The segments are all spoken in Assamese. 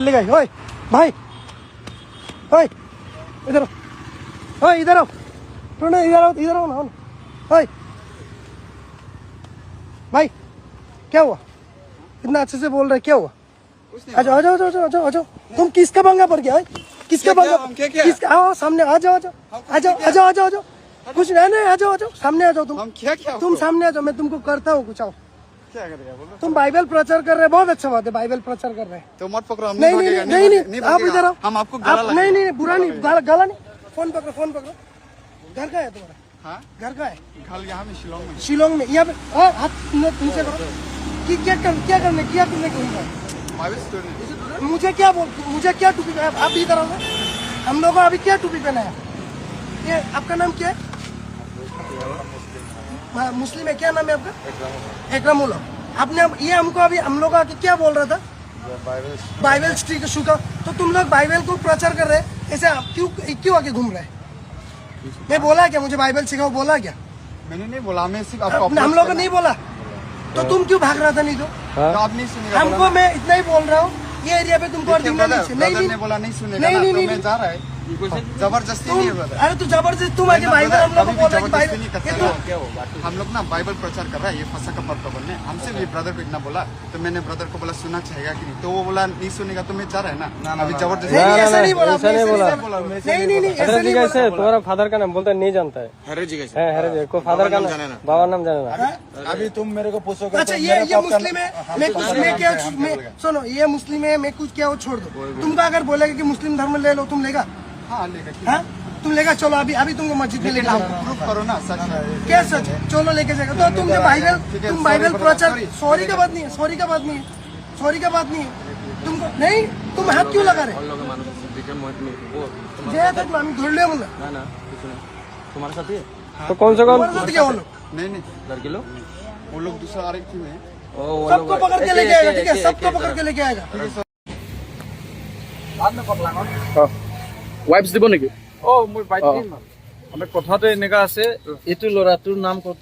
ओए भाई, ओए इधर आओ, ओए इधर आओ, थोड़ा इधर आओ ना। ओए भाई, क्या हुआ? इतना अच्छे से बोल रहे, क्या हुआ? आ जाओ आ जाओ आ जाओ आ जाओ आ जाओ। तुम किसका पंगा पड़ गया? किसका पंगा? किसका? आओ सामने, आ जाओ आ जाओ आ जाओ आ जाओ आ जाओ आ जाओ। कुछ नहीं, आ जाओ आ जाओ, सामने आ जाओ। तुम सामने आ जाओ, मैं तुमको करता हूँ कुछ। आओ, क्या करेगा बोलो? तुम बाइबल प्रचार कर रहे हैं, बहुत अच्छा बात है, बाइबल प्रचार कर रहे हैं। तो मत पकड़ो, नहीं नहीं नहीं नहीं, आप इधर आओ। हम आपको गला लगाएंगे। नहीं नहीं, बुरा नहीं, गला नहीं। फोन पकड़ो, फोन पकड़ो। घर का है तुम्हारा? हाँ, घर का है? घर यहाँ में शिलोंग में। शिलोंग में? यहाँ पे हाथ नीचे करो। कि क्या करने को मुझे क्या टोपी पहना? आप इधर आओ। हम लोग को अभी क्या टोपी पहना है? ये आपका नाम क्या है? मुस्लिम है, क्या नाम है आपका? एकरामुल। आपने ये हमको अभी हम लोग आके क्या बोल रहा था? बाइबल स्ट्रीट शू का। तो तुम लोग बाइबल को प्रचार कर रहे हैं, ऐसे क्यों आके घूम रहे हैं? मैं बोला क्या मुझे बाइबल सिखाओ? बोला क्या? मैंने नहीं बोला, मैं सिर्फ आपको हम लोग को नहीं बोला। तो तुम क्यों भाग रहा था? नहीं तो आप नहीं सुनेगा। हमको मैं इतना ही बोल रहा हूँ, ये एरिया पे तुमको नहीं बोला नहीं सुनेगा। नहीं मैं जा रहा है, जबरदस्ती नहीं है। अरे तू जबरदस्ती, तुम आके बाइबल हम लोग को बोल रहे हम लोग ना बाइबल प्रचार कर रहा है, ये फंसा का पत्ता बोलने हमसे भी ब्रदर को इतना बोला। तो मैंने ब्रदर को बोला सुनना चाहेगा कि नहीं, तो वो बोला नहीं सुनेगा। तो मैं जा रहा है ना, अभी जबरदस्ती ऐसा नहीं बोला। नहीं कैसे तुम्हारा फादर का नाम बोलता है? नहीं जानता है? हरे जी को फादर का नाम, बाबा नाम जाने ना। अभी तुम मेरे को पूछोगे। अच्छा ये मुस्लिम है, मैं क्या सुनो, ये मुस्लिम है, मैं कुछ क्या वो छोड़ दो। तुमको अगर बोलेगा कि मुस्लिम धर्म ले लो, तुम लेगा? हाँ लेगा। हाँ तुम लेगा? चलो अभी तुमको मस्जिद में लेके प्रूफ करो ना, सच है क्या? सच है, चलो लेके जाएगा। तो तुम तुम बाइबल प्रचार, सॉरी का बात नहीं है, सॉरी का बात नहीं है। तुमको नहीं, तुम हाथ क्यों लगा रहे? আমি ধরলে বলে ना तुम्हारे साथ ही है? तो कौन सा तुम्हारे साथ क्या? वो लोग नहीं लड़के लोग, वो लोग दूसरा आरे क्यों है? सबको पकड़ के लेके आएगा, ठीक है? सबको पकड़ के लेके आएगा। वाइब्स দিব নেকি? মোৰ বাইক দিম। আমাৰ কথাটো এনেকা আছে, এইটো ল'ৰাটোৰ নাম কত?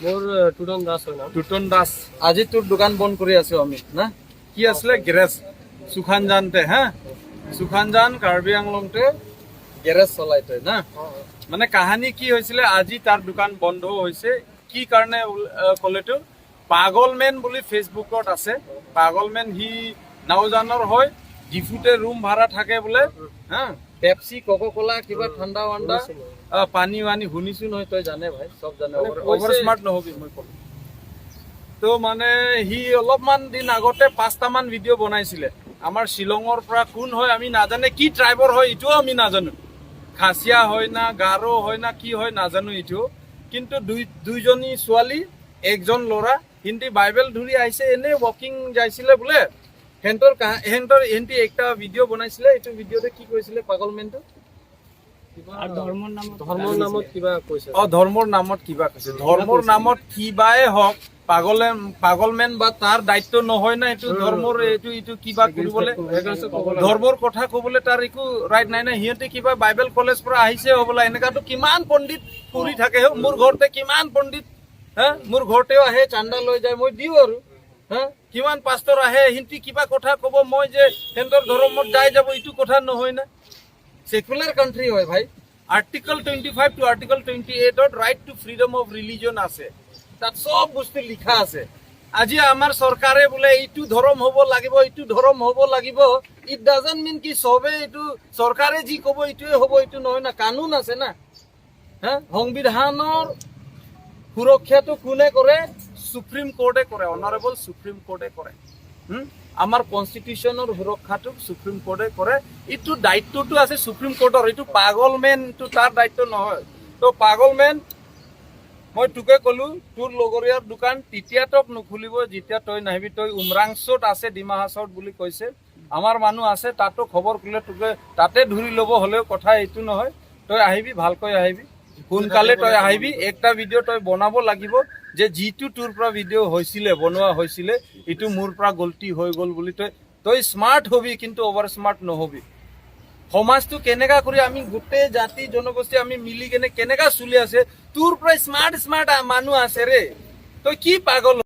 মোৰ টুটন দাস হয় না। টুটন দাস, আজি তোৰ দোকান বন্ধ কৰি আছো আমি না। কি আসলে গ্যাৰেজ সুখান জানতে? হ্যাঁ, সুখান জান কাৰ্বি আংলংতে গ্যাৰেজ চলাইতে না। মানে কাহানী কি হৈছিলে, আজি তাৰ দোকান বন্ধ হৈছে। কি কাৰণে ক'লেতো, পাগলমেন বুলি ফেচবুকত আছে। পাগলমেন সি নাওজানৰ হয়, ডিফুতে ৰুম ভাড়া থাকে বোলে। হা, পেপসি কোকা কোলা কিবা ঠাণ্ডা ৱাণ্ডা পানী वानी শুনিছো নহয়, তই জানে ভাই, সব জানে। অভাৰ স্মাৰ্ট নহবি মই ক'লো। তো মানে সি অলপমান দিন আগতে 5টামান ভিডিঅ' বনাইছিলে। আমাৰ শ্বিলঙৰ পৰা কোন হয় আমি নাজানে, কি ট্ৰাইবৰ হয় এইটোও আমি নাজানো। খাচিয়া হয় না, গাৰো হয় না, কি হয় নাজানো এইটো। কিন্তু দুইজনী ছোৱালী, একজন ল'ৰা, হিন্দী বাইবেল ধৰি আহিছে, এনে ৱাকিং যাইছিলে বোলে। হেন্টৰ একটা ভিডিঅ' বনাইছিলে। এইটো ভিডিঅ'তে কি কৈছিলে পাগলমেনটো? ধৰ্মৰ নামত কিবা কৈছে। ধৰ্মৰ নামত কিবা কৈছে। ধৰ্মৰ নামত কিবাই হওক, পাগলমেন বা তাৰ দায়িত্ব নহয় না এইটো ধৰ্মৰ। এইটো কিবা কৰিবলৈ, ধৰ্মৰ কথা ক'বলৈ তাৰ একো ৰাইট নাই না। সিহঁতে কিবা বাইবেল কলেজ পৰা আহিছে হ'বলা। এনেকাতো কিমান পণ্ডিত ফুৰি থাকে। মোৰ ঘৰতে কিমান পণ্ডিত, হা, মোৰ ঘৰতেও আহে, চান্দা লৈ যায়, মই দিওঁ আৰু। হা, কিমান পাষ্টৰ আহে, হিন্দি কিবা কথা ক'ব, মই যে সিহঁতৰ ধৰ্মত যাই যাব, এইটো কথা নহয় না। সেকুলার কান্ট্রি হয় ভাই। Article 25 to article 28 right to freedom of religion আছে, তাত সব বস্তু লিখা আছে। আজি আমার সরকারে বোলে এইটো ধর্ম হব লাগিব, এইটো ধর্ম হব লাগিব, ইট ডাজন্ট মিন কি সবে এইটো সরকারে যি কব এইটোৱে হব, এইটো নহয় না। কানুন আছে না। হ্যাঁ, সংবিধানৰ সুৰক্ষাটো কোনে কৰে? সুপ্ৰিম কোৰ্টে কৰে, অনাৰেবল সুপ্ৰিম কোৰ্টে কৰে। আমাৰ কনস্টিটিউশনৰ সুৰক্ষাটো সুপ্ৰিম কোৰ্টে কৰে। এইটো দায়িত্বটো আছে সুপ্ৰিম কোৰ্টৰ। এইটো পাগলমেনটো তাৰ দায়িত্ব নহয়। তো পাগলমেন, মই তোকে ক'লো তোৰ লগৰীয়াৰ দোকান তেতিয়া তোক নুখুলিব যেতিয়া তই নাহিবি। তই উমৰাংচত আছে, ডিমা হাছাওত বুলি কৈছে, আমাৰ মানুহ আছে, তাতো খবৰ কৰিলে তোকে তাতে ধৰি ল'ব। হ'লেও কথা এইটো নহয়, তই আহিবি, ভালকৈ আহিবি, সোনকালে তই আহিবি। একটা ভিডিঅ' তই বনাব লাগিব যে যিটো তোৰ পৰা ভিডিঅ' হৈছিলে, বনোৱা হৈছিলে, এইটো মোৰ পৰা গলতি হৈ গ'ল বুলি। তই স্মাৰ্ট হবি, কিন্তু অভাৰ স্মাৰ্ট নহবি। সমাজটো কেনেকা কৰি আমি গোটেই জাতি জনগোষ্ঠী আমি মিলি কেনেকা চলি আছে, তোৰ পৰা স্মাৰ্ট মানুহ আছে ৰে। তই কি পাগল?